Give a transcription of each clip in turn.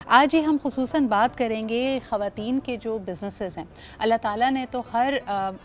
آج ہی ہم خصوصاً بات کریں گے خواتین کے جو بزنسز ہیں۔ اللہ تعالیٰ نے تو ہر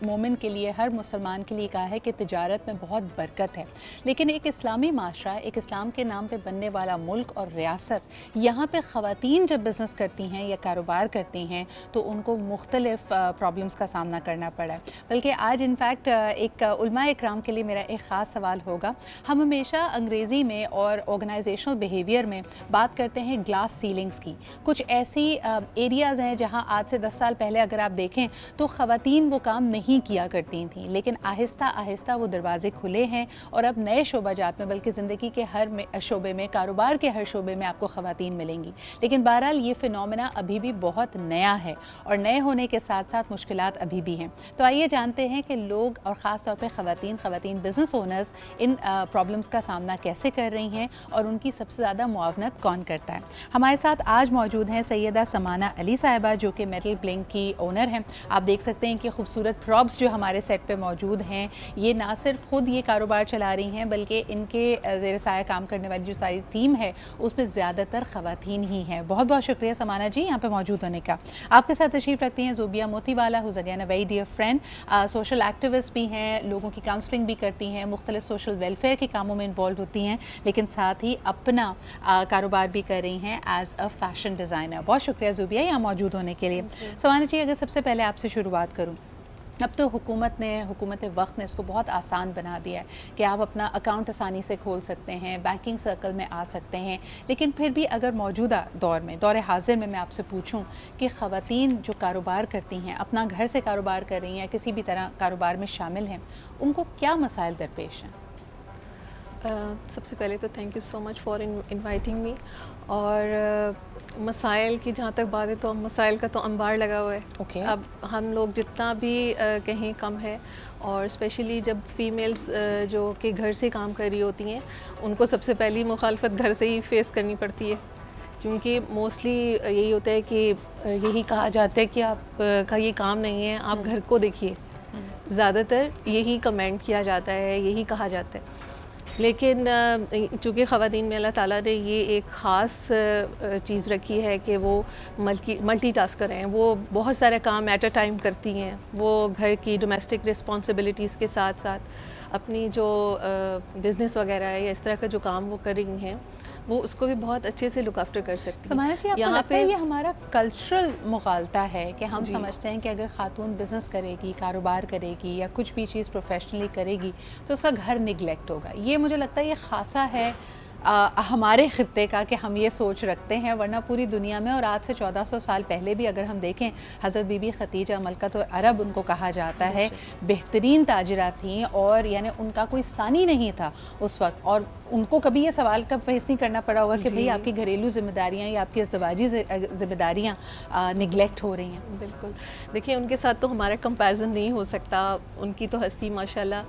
مومن کے لیے، ہر مسلمان کے لیے کہا ہے کہ تجارت میں بہت برکت ہے، لیکن ایک اسلامی معاشرہ، ایک اسلام کے نام پہ بننے والا ملک اور ریاست، یہاں پہ خواتین جب بزنس کرتی ہیں یا کاروبار کرتی ہیں تو ان کو مختلف پرابلمس کا سامنا کرنا پڑا ہے۔ بلکہ آج انفیکٹ ایک علماء اکرام کے لیے میرا ایک خاص سوال ہوگا۔ ہم ہمیشہ انگریزی میں اور آرگنائزیشنل بیہیویئر میں بات کرتے ہیں گلاس سیلنگز کی۔ کچھ ایسی ایریاز ہیں جہاں آج سے 10 سال پہلے اگر آپ دیکھیں تو خواتین وہ کام نہیں کیا کرتی تھیں، لیکن آہستہ آہستہ وہ دروازے کھلے ہیں اور اب نئے شعبہ جات میں، بلکہ زندگی کے ہر شعبے میں، کاروبار کے ہر شعبے میں آپ کو خواتین ملیں گی۔ لیکن بہرحال یہ فینومینا ابھی بھی بہت نیا ہے اور نئے ہونے کے ساتھ ساتھ مشکلات ابھی بھی ہیں۔ تو آئیے جانتے ہیں کہ لوگ اور خاص طور پہ خواتین بزنس اونرز ان پرابلمس کا سامنا کیسے کر رہی ہیں اور ان کی سب سے زیادہ معاونت کون کرتا ہے۔ ہمارے ساتھ آج موجود ہیں سیدہ سمانہ علی صاحبہ، جو کہ میٹل بلنک کی اونر ہیں۔ آپ دیکھ سکتے ہیں کہ خوبصورت پراپس جو ہمارے سیٹ پہ موجود ہیں، یہ نہ صرف خود یہ کاروبار چلا رہی ہیں بلکہ ان کے زیر سایہ کام کرنے والی جو ساری ٹیم ہے اس میں زیادہ تر خواتین ہی ہیں۔ بہت بہت شکریہ سمانہ جی یہاں پہ موجود ہونے کا۔ آپ کے ساتھ تشریف رکھتی ہیں زوبیہ موتی والا، who's again a very dear friend، social activist بھی ہیں، لوگوں کی کاؤنسلنگ بھی کرتی ہیں، مختلف سوشل ویلفیئر کے کاموں میں انوالو ہوتی ہیں، لیکن ساتھ ہی اپنا کاروبار بھی کر رہی ہیں ایز اے فیشن ڈیزائنر۔ بہت شکریہ زوبیہ یہاں موجود ہونے کے لیے۔ سمانہ جی اگر سب سے پہلے آپ سے شروعات کروں، اب تو حکومت وقت نے اس کو بہت آسان بنا دیا ہے کہ آپ اپنا اکاؤنٹ آسانی سے کھول سکتے ہیں، بینکنگ سرکل میں آ سکتے ہیں، لیکن پھر بھی اگر موجودہ دور حاضر میں آپ سے پوچھوں کہ خواتین جو کاروبار کرتی ہیں، اپنا گھر سے کاروبار کر رہی ہیں، کسی بھی طرح کاروبار میں شامل ہیں، ان کو کیا مسائل درپیش ہیں؟ سب سے پہلے تو thank you so much for inviting me. اور مسائل کی جہاں تک بات ہے تو مسائل کا تو انبار لگا ہوا ہے۔ اوکے۔ اب ہم لوگ جتنا بھی کہیں کم ہے، اور اسپیشلی جب فیمیلز جو کہ گھر سے کام کر رہی ہوتی ہیں، ان کو سب سے پہلی مخالفت گھر سے ہی فیس کرنی پڑتی ہے، کیونکہ موسٹلی یہی ہوتا ہے کہ یہی کہا جاتا ہے کہ آپ کا یہ کام نہیں ہے، آپ گھر کو دیکھیے۔ زیادہ تر یہی کمنٹ کیا جاتا ہے، یہی کہا جاتا ہے۔ لیکن چونکہ خواتین میں اللہ تعالیٰ نے یہ ایک خاص چیز رکھی ہے کہ وہ ملٹی ٹاسکر ہیں، وہ بہت سارے کام ایٹ اے ٹائم کرتی ہیں، وہ گھر کی ڈومیسٹک رسپانسبلٹیز کے ساتھ ساتھ اپنی جو بزنس وغیرہ ہے یا اس طرح کا جو کام وہ کر رہی ہیں، وہ اس کو بھی بہت اچھے سے لک آفٹر کر سکتی ہیں۔ سمانہ جی آپ کو لگتا ہے یہ ہمارا کلچرل مغالطہ ہے کہ ہم سمجھتے ہیں کہ اگر خاتون بزنس کرے گی، کاروبار کرے گی یا کچھ بھی چیز پروفیشنلی کرے گی تو اس کا گھر نگلیکٹ ہوگا؟ یہ مجھے لگتا ہے یہ خاصا ہے ہمارے خطے کا کہ ہم یہ سوچ رکھتے ہیں، ورنہ پوری دنیا میں اور آج سے 1400 سال پہلے بھی اگر ہم دیکھیں، حضرت بی بی خدیجہ ملکۃ العرب ان کو کہا جاتا ہے، بہترین تاجرہ تھیں، اور یعنی ان کا کوئی ثانی نہیں تھا اس وقت، اور ان کو کبھی یہ سوال کب فیس نہیں کرنا پڑا ہوگا کہ بھئی آپ کی گھریلو ذمہ داریاں یا آپ کی ازدواجی ذمہ داریاں نگلیکٹ ہو رہی ہیں۔ بالکل، دیکھیے ان کے ساتھ تو ہمارا کمپیریزن نہیں ہو سکتا، ان کی تو ہستی ماشاءاللہ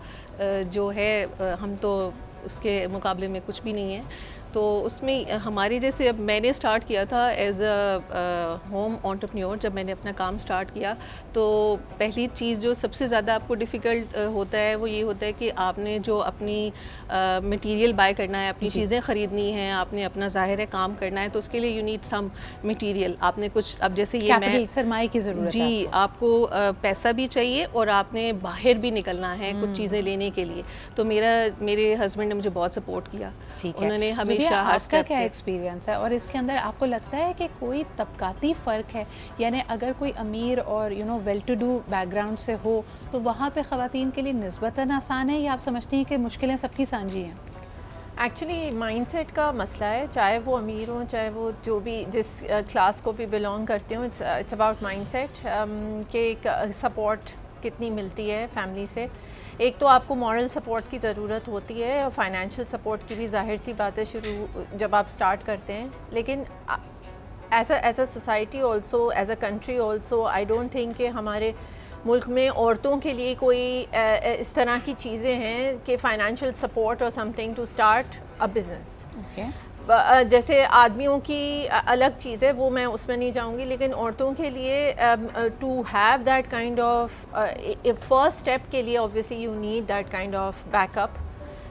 جو ہے ہم تو اس کے مقابلے میں کچھ بھی نہیں ہے۔ تو اس میں ہماری جیسے اب میں نے سٹارٹ کیا تھا ایز اے ہوم انٹرپرینیور، جب میں نے اپنا کام سٹارٹ کیا تو پہلی چیز جو سب سے زیادہ آپ کو ڈیفیکلٹ ہوتا ہے وہ یہ ہوتا ہے کہ آپ نے جو اپنی مٹیریل بائی کرنا ہے، اپنی چیزیں خریدنی ہیں، آپ نے اپنا ظاہر ہے کام کرنا ہے، تو اس کے لیے یو نیڈ سم مٹیریل۔ آپ نے کچھ، اب جیسے یہ میں سرمایہ کی ضرورت ہے، جی آپ کو پیسہ بھی چاہیے اور آپ نے باہر بھی نکلنا ہے کچھ چیزیں لینے کے لیے۔ تو میرے ہسبینڈ نے مجھے بہت سپورٹ کیا، انہوں نے ہمیشہ ہر آپ کا کیا ایکسپیرینس ہے؟ اور اس کے اندر آپ کو لگتا ہے کہ کوئی طبقاتی فرق ہے؟ یعنی اگر کوئی امیر اور well to do background سے ہو تو وہاں پہ خواتین کے لیے نسبتاً آسان ہے، یا آپ سمجھتی ہیں کہ مشکلیں سب کی سانجھی ہیں؟ ایکچولی مائنڈ سیٹ کا مسئلہ ہے، چاہے وہ امیر ہوں، چاہے وہ جو بھی جس کلاس کو بھی بلانگ کرتے ہوں، اٹس اباؤٹ مائنڈ سیٹ کہ ایک سپورٹ کتنی ملتی ہے فیملی سے۔ ایک تو آپ کو مورل سپورٹ کی ضرورت ہوتی ہے، اور فائنینشیل سپورٹ کی بھی ظاہر سی بات ہے جب آپ سٹارٹ کرتے ہیں، لیکن as a society also, as a country also, I don't think کہ ہمارے ملک میں عورتوں کے لیے کوئی اس طرح کی چیزیں ہیں کہ فائنینشیل سپورٹ اور something to start a business. جیسے آدمیوں کی الگ چیز ہے، وہ میں اس میں نہیں جاؤں گی، لیکن عورتوں کے لیے to have that kind of first step کے لیے obviously you need that kind of backup,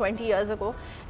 20 years ago,